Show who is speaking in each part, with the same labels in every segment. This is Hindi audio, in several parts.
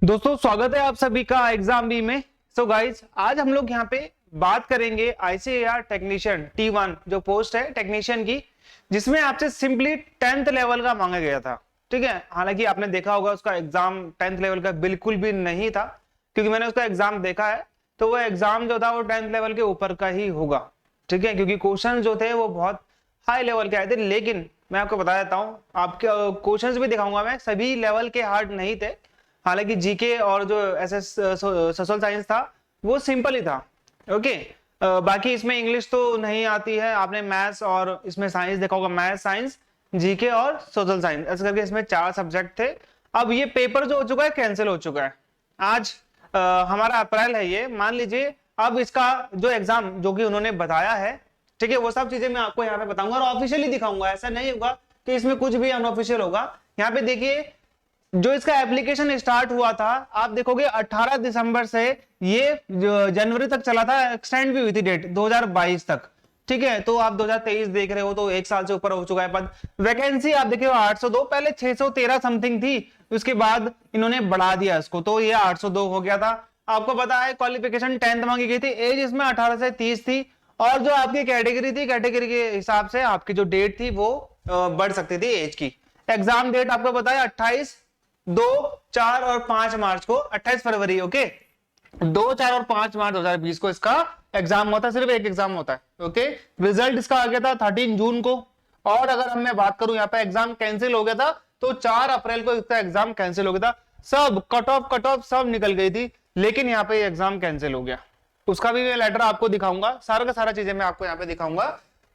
Speaker 1: दोस्तों स्वागत है आप सभी का एग्जाम बी में। सो गाइज आज हम लोग यहाँ पे बात करेंगे आईसीएआर टेक्नीशियन T1 जो पोस्ट है टेक्नीशियन की, जिसमें आपसे सिंपली 10th लेवल का मांगा गया था। ठीक है, हालांकि आपने देखा होगा उसका एग्जाम 10th लेवल का बिल्कुल भी नहीं था, क्योंकि मैंने उसका एग्जाम देखा है तो वो एग्जाम जो था वो 10th लेवल के ऊपर का ही होगा। ठीक है, क्योंकि क्वेश्चन जो थे वो बहुत हाई लेवल के आए थे, लेकिन मैं आपको बता देता हूँ, आपके क्वेश्चंस भी दिखाऊंगा मैं, सभी लेवल के हार्ड नहीं थे। हालांकि जीके और जो एसएस सोशल साइंस था वो सिंपल ही था। ओके, बाकी इसमें इंग्लिश तो नहीं आती है, आपने मैथ्स और इसमें साइंस देखा होगा, मैथ्स साइंस जीके और सोशल साइंस ऐसे करके इसमें 4 सब्जेक्ट थे। अब ये पेपर जो हो चुका है कैंसिल हो चुका है। आज हमारा अप्रैल है, ये मान लीजिए अब इसका जो एग्जाम जो कि उन्होंने बताया है, ठीक है, वो सब चीजें मैं आपको यहाँ पे बताऊंगा और ऑफिशियली दिखाऊंगा। ऐसा नहीं होगा कि इसमें कुछ भी अनऑफिशियल होगा। यहाँ पे देखिए जो इसका एप्लीकेशन स्टार्ट हुआ था, आप देखोगे 18 दिसंबर से ये जनवरी तक चला था, एक्सटेंड भी हुई थी डेट 2022 तक। ठीक है, तो आप 2023 देख रहे हो तो 1 साल से ऊपर हो चुका है पद। वैकेंसी आप देखिए 802, पहले 613 समथिंग थी, उसके बाद इन्होंने बढ़ा दिया इसको, तो ये 802 हो गया था। आपको पता है क्वालिफिकेशन 10th मांगी गई थी, एज इसमें 18 से 30 थी, और जो आपकी कैटेगरी थी, कैटेगरी के हिसाब से आपकी जो डेट थी वो बढ़ सकती थी एज की। एग्जाम डेट आपको पता है 28, 2, 4 और 5 मार्च को, 28 फरवरी, ओके, 2, 4 और 5 मार्च 2020 को इसका एग्जाम होता है, सिर्फ एक एग्जाम होता है। ओके, रिजल्ट इसका आ गया था 13 जून को, और अगर हम मैं बात करूं यहाँ पे एग्जाम कैंसिल हो गया था तो 4 अप्रैल को इसका एग्जाम कैंसिल हो गया था। सब कट ऑफ सब निकल गई थी, लेकिन यहाँ पे एग्जाम कैंसिल हो गया। उसका भी मैं लेटर आपको दिखाऊंगा, सारा का सारा चीजें मैं आपको यहाँ पे दिखाऊंगा।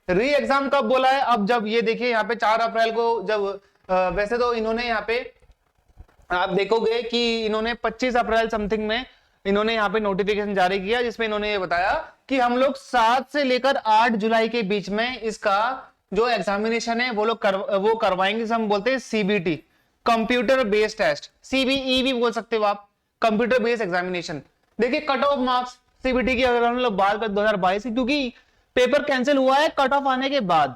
Speaker 1: री एग्जाम कब बोला है, अब जब ये देखिए यहाँ पे 4 अप्रैल को, जब वैसे तो इन्होंने यहाँ पे आप देखोगे कि इन्होंने 25 अप्रैल समथिंग में इन्होंने यहाँ पे नोटिफिकेशन जारी किया, जिसमें इन्होंने ये बताया कि हम लोग 7 से लेकर 8 जुलाई के बीच में इसका जो एग्जामिनेशन है वो लोग वो करवाएंगे। हम बोलते हैं CBT, computer based test, CBE भी बोल सकते हो आप, कंप्यूटर बेस्ड एग्जामिनेशन। देखिए कट ऑफ मार्क्स सीबीटी की अगर हम लोग बात करें 2022 की, क्योंकि पेपर कैंसिल हुआ है कट ऑफ आने के बाद,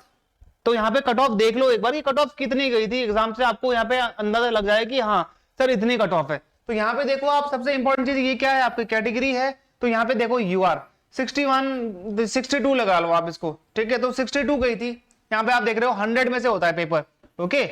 Speaker 1: तो यहाँ पे कट ऑफ देख लो एक बार, कट ऑफ कितनी गई थी एग्जाम से, आपको यहाँ पे अंदाजा लग जाए कि हाँ सर इतनी कट ऑफ है। तो यहाँ पे देखो आप, सबसे इंपॉर्टेंट चीज ये क्या है, आपकी कैटेगरी है, तो यहाँ पे देखो यूआर 61 62 लगा लो आप इसको, ठीक है, तो 62 गई थी। यहाँ पे आप देख रहे हो 100 में से होता है पेपर, ओके,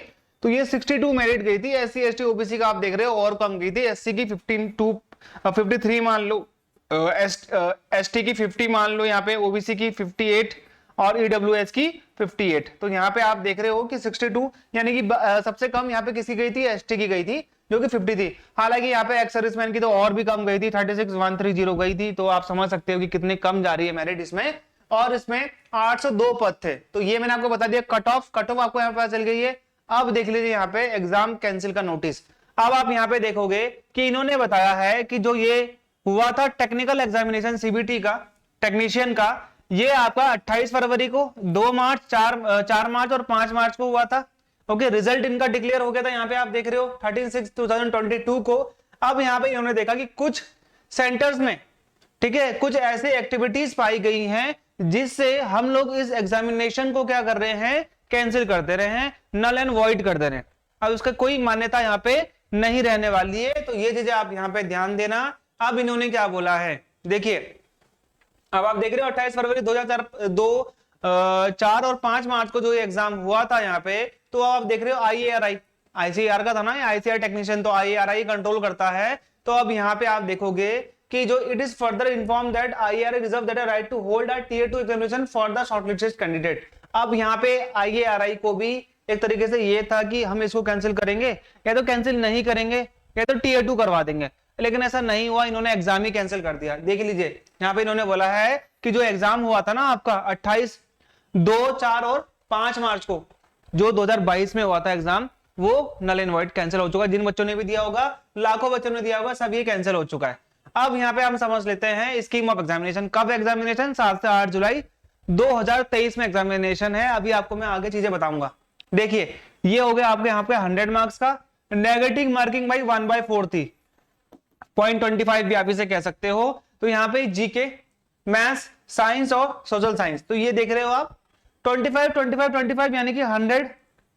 Speaker 1: तो ये 62 मेरिट गई थी। एससी एसटी ओबीसी का आप देख रहे हो और कम गई थी, एससी की 53 मान लो, एसटी की 50 मान लो, यहाँ पे ओबीसी की 58 और ईडब्ल्यूएस की 58। तो यहाँ पे आप देख रहे हो कि 62, यानी कि सबसे कम यहाँ पे किसी गई थी, एसटी की गई थी जो कि 50 थी। हालांकि यहाँ पे एक्स सर्विसमैन की तो और भी कम गई थी, 36,130 गई थी, तो आप समझ सकते हो कि कितनी कम जा रही है मेरिट इसमें। और इसमें 802 पद थे, तो ये मैंने आपको बता दिया कट ऑफ आपको यहाँ पे चल गई है। अब देख लीजिए यहाँ पे एग्जाम कैंसिल का नोटिस। अब आप यहाँ पे देखोगे कि इन्होंने बताया है कि जो ये हुआ था टेक्निकल एग्जामिनेशन सीबीटी का, टेक्नीशियन का, ये आपका 28 फरवरी को, 2 मार्च, 4 मार्च और 5 मार्च को हुआ था। ओके, रिजल्ट इनका डिक्लेयर हो गया था, यहाँ पे आप देख रहे हो 13/6/2022 को। अब यहाँ पे इन्होंने देखा कि कुछ सेंटर्स में, ठीक है, कुछ ऐसे एक्टिविटीज पाई गई हैं जिससे हम लोग इस एग्जामिनेशन को क्या कर रहे हैं, कैंसिल कर दे रहे हैं, नल एंड वॉइड कर दे रहे हैं। अब उसका कोई मान्यता यहाँ पे नहीं रहने वाली है, तो ये चीजें आप यहाँ पे ध्यान देना। अब इन्होंने क्या बोला है देखिए, अब आप देख रहे हो 28 फरवरी 2002, 4 और 5 मार्च को जो एग्जाम हुआ था यहाँ पे, तो आप देख रहे हो आईएआरआई, आईसीआर का था ना, आईसीआर टेक्नीशियन, तो आईएआरआई कंट्रोल करता है। तो अब यहाँ पे आप देखोगे कि जो it is further inform that IARI reserve that right to hold a tier 2 examination for the shortlisted candidate. अब यहाँ पे आईएआरआई को भी एक तरीके से ये था कि हम इसको कैंसिल करेंगे, या तो कैंसिल नहीं करेंगे या तो टियर 2 करवा देंगे, लेकिन ऐसा नहीं हुआ, इन्होंने एग्जाम ही कैंसिल कर दिया। देख लीजिए यहाँ पे इन्होंने बोला है कि जो एग्जाम हुआ था ना आपका 28, 2, 4 और 5 मार्च को, जो 2022 में हुआ था एग्जाम, वो नल एंड वॉइड कैंसिल हो चुका है। जिन बच्चों ने भी दिया होगा, लाखों बच्चों ने दिया होगा, सब ये कैंसिल हो चुका है। अब यहाँ पे हम समझ लेते हैं स्कीम ऑफ एग्जामिनेशन। कब एग्जामिनेशन, 7 से 8 जुलाई 2023 में एग्जामिनेशन है। अभी आपको मैं आगे चीजें बताऊंगा। देखिए ये हो गया आपके यहाँ पे 100 मार्क्स का, नेगेटिव मार्किंग भाई 1/4 थी, 0.25 भी आप इसे कह सकते हो। तो यहाँ पे जीके, मैथ्स, साइंस और सोशल साइंस, तो ये देख रहे हो आप 25 25 25 यानी कि 100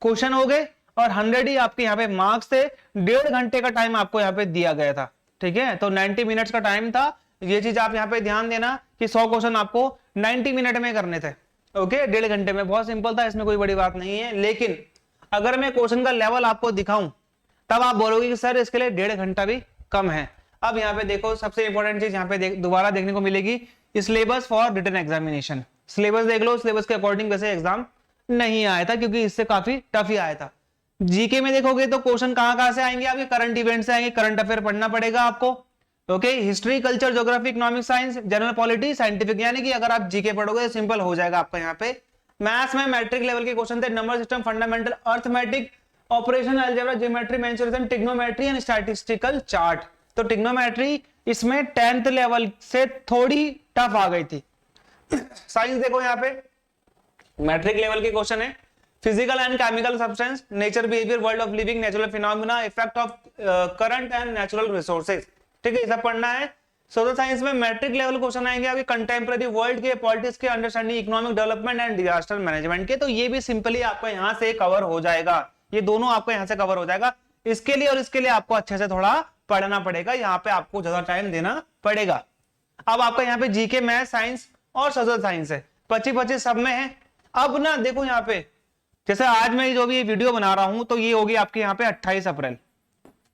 Speaker 1: क्वेश्चन हो गए और 100 ही आपके यहाँ पे मार्क्स थे। 1.5 घंटे का टाइम आपको यहाँ पे दिया गया था, ठीक है, तो 90 मिनट्स का टाइम था। ये चीज आप यहाँ पे ध्यान देना कि 100 क्वेश्चन आपको 90 मिनट में करने थे, ओके, 1.5 घंटे में। बहुत सिंपल था, इसमें कोई बड़ी बात नहीं है। लेकिन अगर मैं क्वेश्चन का लेवल आपको दिखाऊं तब आप बोलोगे कि सर इसके लिए 1.5 घंटा भी कम है। अब यहाँ पे देखो, सबसे इंपॉर्टेंट चीज यहाँ पे दोबारा देखने को मिलेगी, syllabus for written examination. Syllabus देख लो, सिलेबस के अकॉर्डिंग वैसे एग्जाम नहीं आया था, क्योंकि इससे काफी टफ ही आया था। जीके में देखोगे तो क्वेश्चन कहां से आएंगे, आपके करंट इवेंट से आएंगे, करंट अफेयर पढ़ना पड़ेगा आपको, okay. History, culture, geography, economic science, general polity, scientific, यानी कि अगर आप जीके पढ़ोगे तो सिंपल हो जाएगा आपका। यहाँ पे मैथ्स में मैट्रिक लेवल के क्वेश्चन थे, number system, fundamental arithmetic, operation, algebra, geometry, mensuration, trigonometry and statistical chart. तो ट्रिग्नोमेट्री इसमें 10th लेवल से थोड़ी टफ आ गई थी। साइंस देखो, यहाँ पे मैट्रिक लेवल के क्वेश्चन है, physical and chemical substance, nature, behaviour, world of living, natural phenomena, effect of current and natural resources, ठीक है, ये सब पढ़ना है। सोशल साइंस में मैट्रिक लेवल क्वेश्चन आएंगे आपके कंटेम्प्रेरी वर्ल्ड के, पॉलिटिक्स के, understanding economic development and disaster management के। तो ये भी सिंपली आपको यहाँ से कवर हो जाएगा, ये दोनों आपको यहाँ से कवर हो जाएगा। इसके लिए और इसके लिए आपको अच्छे से थोड़ा पढ़ना पड़ेगा, यहाँ पे आपको ज्यादा टाइम देना पड़ेगा। अब आपका यहाँ पे जीके, मैथ, साइंस और सोशल साइंस है, 25-25 सब में है। अब ना देखो यहाँ पे, जैसे आज मैं जो भी वीडियो बना रहा हूं तो ये होगी आपके यहाँ पे 28 अप्रैल,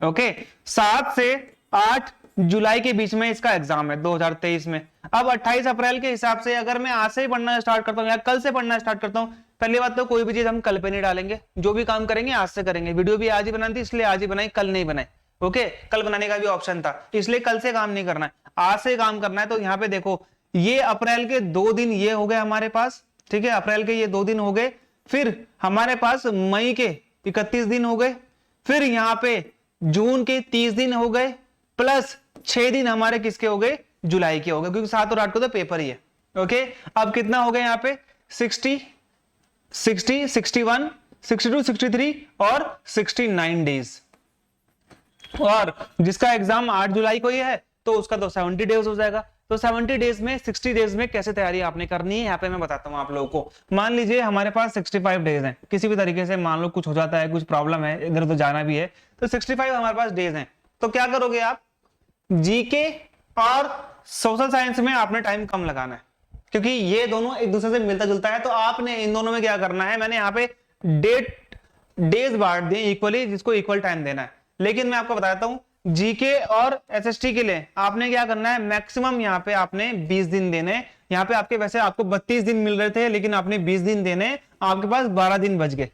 Speaker 1: ओके। 7 से 8 जुलाई के बीच में इसका एग्जाम है 2023 में। अब 28 अप्रैल के हिसाब से अगर मैं आज से ही पढ़ना स्टार्ट करता हूँ या कल से पढ़ना स्टार्ट करता हूँ, पहली बात तो कोई भी चीज हम कल पे नहीं डालेंगे, जो भी काम करेंगे आज से करेंगे। वीडियो भी आज ही बनानी थी इसलिए आज ही बनाई, कल नहीं बनाई, ओके। कल बनाने का भी ऑप्शन था, इसलिए कल से काम नहीं करना है, आज से काम करना है। तो यहाँ पे देखो, ये अप्रैल के 2 दिन ये हो गए हमारे पास, ठीक है, अप्रैल के ये 2 दिन हो गए। फिर हमारे पास मई के 31 दिन हो गए, फिर यहाँ पे जून के 30 दिन हो गए, प्लस 6 दिन हमारे किसके हो गए, जुलाई के हो गए, क्योंकि 7 और 8 को तो पेपर ही है, ओके। अब कितना हो गया यहाँ पे 60, 61, 62, 63 और 69 डेज। और जिसका एग्जाम 8 जुलाई को ही है तो उसका तो 70 डेज हो जाएगा। तो 70 डेज में, 60 डेज में कैसे तैयारी आपने करनी है, यहाँ पे मैं बताता हूँ आप लोगों को। मान लीजिए हमारे पास 65 डेज हैं, किसी भी तरीके से मान लो कुछ हो जाता है, कुछ प्रॉब्लम है, इधर उधर जाना भी है, तो 65 हमारे पास डेज हैं। तो क्या करोगे आप, जीके और सोशल साइंस में आपने टाइम कम लगाना है, क्योंकि ये दोनों एक दूसरे से मिलता जुलता है। तो आपने इन दोनों में क्या करना है, मैंने यहाँ पे डेज बांट दिए इक्वली, जिसको इक्वल टाइम देना है। लेकिन मैं आपको बताता हूँ, जीके और एसएसटी के लिए आपने क्या करना है, मैक्सिमम यहाँ पे आपने 20 दिन देने। यहाँ पे आपके वैसे आपको 32 दिन मिल रहे थे, लेकिन आपने 20 दिन देने, आपके पास 12 दिन बच गए।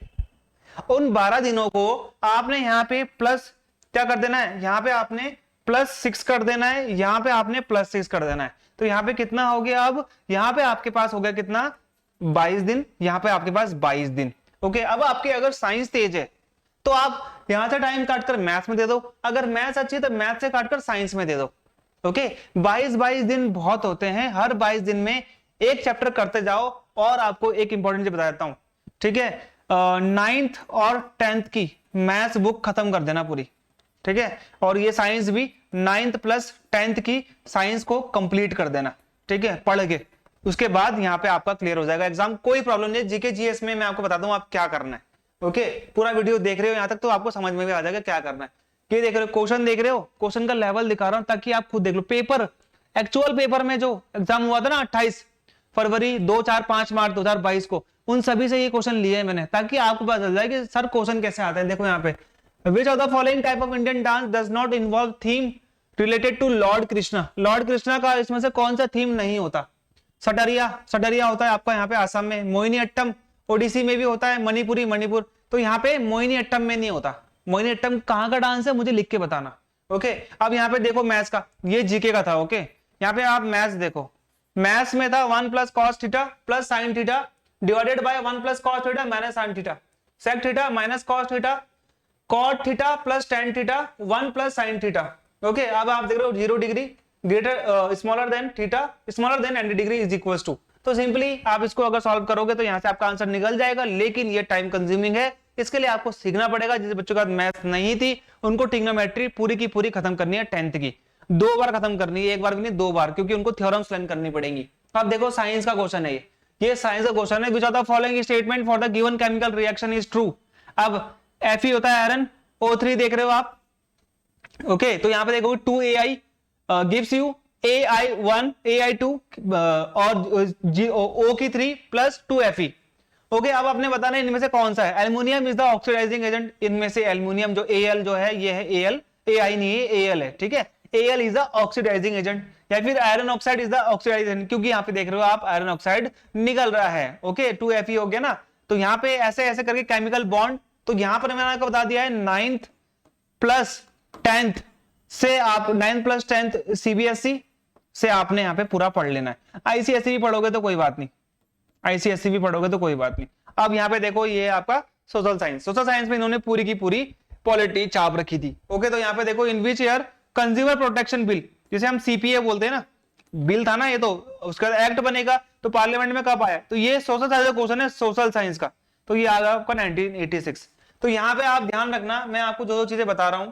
Speaker 1: उन 12 दिनों को आपने यहाँ पे प्लस क्या कर देना है, यहाँ पे आपने +6 कर देना है, यहाँ पे आपने +6 कर देना है। तो यहाँ पे कितना हो गया, अब यहाँ पे आपके पास हो गया कितना, 22 दिन, यहाँ पे आपके पास 22 दिन, ओके। अब आपके अगर साइंस तेज है तो आप यहां से टाइम काटकर मैथ्स में दे दो, अगर मैथ्स अच्छी है तो मैथ्स से काटकर साइंस में दे दो, ओके। 22 दिन बहुत होते हैं, हर 22 दिन में एक चैप्टर करते जाओ। और आपको एक इंपॉर्टेंट चीज बता देता हूं, ठीक है, 9th और 10th की मैथ्स बुक खत्म कर देना पूरी, ठीक है। और ये साइंस भी 9th + 10th की साइंस को कंप्लीट कर देना, ठीक है, पढ़ के। उसके बाद यहाँ पे आपका क्लियर हो जाएगा एग्जाम, कोई प्रॉब्लम नहीं। जीके जीएस में मैं आपको बताता हूँ आप क्या करना है, ओके। पूरा वीडियो देख रहे हो यहाँ तक तो आपको समझ में भी आ जाएगा क्या करना है। ये देख रहे हो, क्वेश्चन देख रहे हो, क्वेश्चन का लेवल दिखा रहा हूं ताकि आप खुद देख लो। पेपर, एक्चुअल पेपर में जो एग्जाम हुआ था ना 28 फरवरी 2, 4, 5 मार्च 2022 को, उन सभी से ये क्वेश्चन लिए मैंने, ताकि आपको पता चल जाए कि सर क्वेश्चन कैसे आते हैं। देखो यहाँ पे, which of the following type of Indian dance does not involve theme related to lord Krishna. Lord Krishna का इसमें से कौन सा थीम नहीं होता, सटरिया होता है आपका यहाँ पे आसाम में, मोहिनी अट्टम ओडिसी में भी होता है, मणिपुरी मणिपुर। तो यहाँ पे मोहिनी अट्टम में नहीं होता। मोहिनी अट्टम कहाँ का डांस है मुझे लिख के बताना, ओके। अब यहाँ पे देखो मैथ्स का, ये जीके का था, ओके। यहाँ पे आप मैथ्स देखो, मैथ्स में था 1 + cos theta + sin theta divided by 1 + cos theta - sin theta, sec theta - cos theta, cot theta + tan theta 1 + sin theta, okay. अब आप देख रहे हो 0 degree greater smaller than theta smaller than 90 degree is equal to. तो सिंपली आप इसको अगर सॉल्व करोगे तो यहाँ से आपका आंसर निकल जाएगा, लेकिन ये टाइम कंज्यूमिंग है, इसके लिए आपको सीखना पड़ेगा। जिस बच्चों का मैथ नहीं थी उनको ट्रिग्नोमेट्री पूरी की पूरी खत्म करनी है, 10th की 2 बार खत्म करनी है, एक बार भी नहीं 2 बार, क्योंकि उनको थ्योरम्स लर्न करनी पड़ेंगी। अब देखो साइंस का क्वेश्चन है, ये साइंस का क्वेश्चन है, विच of the following statement for the given chemical reaction is true. अब Fe होता है आयरन, O3 देख रहे हो आप। ओके, तो यहाँ पे देखो 2Ai gives you Ai1 Ai2 और O3 प्लस 2Fe। ओके, अब आपने बताना इनमें से कौन सा है। Aluminium is the oxidising agent, इनमें से एल्युमिनियम जो Al जो है ये है Al, Ai नहीं है Al है, ठीक है। Al is the oxidising agent, या फिर iron oxide is the oxidising agent, क्योंकि यहाँ पे देख रहे हो आप आयरन ऑक्साइड निकल रहा है। ओके, 2Fe हो गया ना, तो यहाँ पे ऐसे ऐसे करके केमिकल बॉन्ड, तो यहाँ पर मैंने आपको बता दिया है 9th प्लस 10th से आप 9th प्लस 10th CBSE से आपने यहाँ पे पूरा पढ़ लेना है। ICSE भी पढ़ोगे तो कोई बात नहीं, ICSE भी पढ़ोगे तो कोई बात नहीं। अब यहाँ पे देखो ये आपका सोशल साइंस, सोशल साइंस में इन्होंने पूरी की पूरी पॉलिटी छाप रखी थी। ओके, तो यहाँ पे देखो in which year consumer protection bill, जिसे हम CPA बोलते हैं ना, बिल था ना ये, तो उसका एक्ट बनेगा तो पार्लियामेंट में कब आया, तो ये सोशल साइंस का क्वेश्चन है, सोशल साइंस का, तो ये आ गया आपका 1986। तो यहाँ पे आप ध्यान रखना, मैं आपको जो चीजें बता रहा हूं,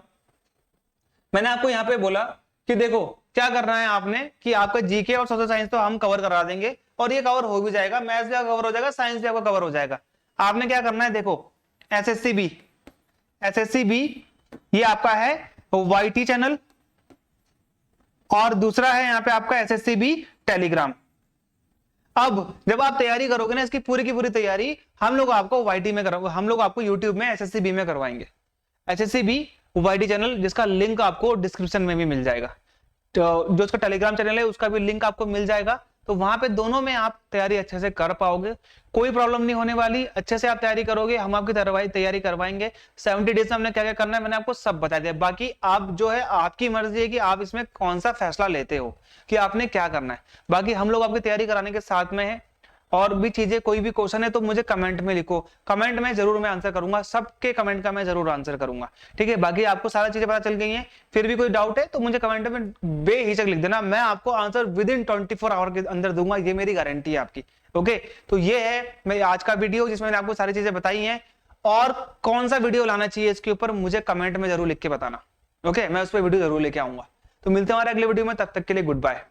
Speaker 1: मैंने आपको यहाँ पे बोला कि देखो क्या करना है आपने, कि आपका जीके और सोशल साइंस तो हम कवर करा देंगे, और ये कवर हो भी जाएगा, मैथ्स भी कवर हो जाएगा, साइंस भी आपका कवर हो जाएगा। आपने क्या करना है, देखो SSC बी ये आपका है YT चैनल, और दूसरा है यहाँ पे आपका SSC बी टेलीग्राम। अब जब आप तैयारी करोगे ना इसकी पूरी की पूरी तैयारी, हम लोग आपको YT में करवाएंगे, हम लोग आपको YouTube में SSC बी में करवाएंगे, SSC बी YT चैनल, जिसका लिंक आपको डिस्क्रिप्शन में भी मिल जाएगा। तो जो उसका टेलीग्राम चैनल है उसका भी लिंक आपको मिल जाएगा, तो वहां पे दोनों में आप तैयारी अच्छे से कर पाओगे, कोई प्रॉब्लम नहीं होने वाली। अच्छे से आप तैयारी करोगे, हम आपकी तैयारी करवाएंगे। 70 डेज में हमने क्या क्या करना है मैंने आपको सब बता दिया। बाकी आप जो है आपकी मर्जी है कि आप इसमें कौन सा फैसला लेते हो कि आपने क्या करना है। बाकी हम लोग आपकी तैयारी कराने के साथ में है। और भी चीजें, कोई भी क्वेश्चन है तो मुझे कमेंट में लिखो, कमेंट में जरूर मैं आंसर करूंगा, सबके कमेंट का मैं जरूर आंसर करूंगा, ठीक है। बाकी आपको सारी चीजें पता चल गई हैं, फिर भी कोई डाउट है तो मुझे कमेंट में बेहिचक लिख देना, मैं आपको आंसर विद इन 24 आवर के अंदर दूंगा, ये मेरी गारंटी है आपकी। ओके, तो ये है मेरी आज का वीडियो जिसमें मैंने आपको सारी चीजें बताई हैं, और कौन सा वीडियो लाना चाहिए इसके ऊपर मुझे कमेंट में जरूर लिख के बताना। ओके, मैं उस पर वीडियो जरूर लेके आऊंगा। तो मिलते हैं हमारे अगले वीडियो में, तब तक के लिए गुड बाय।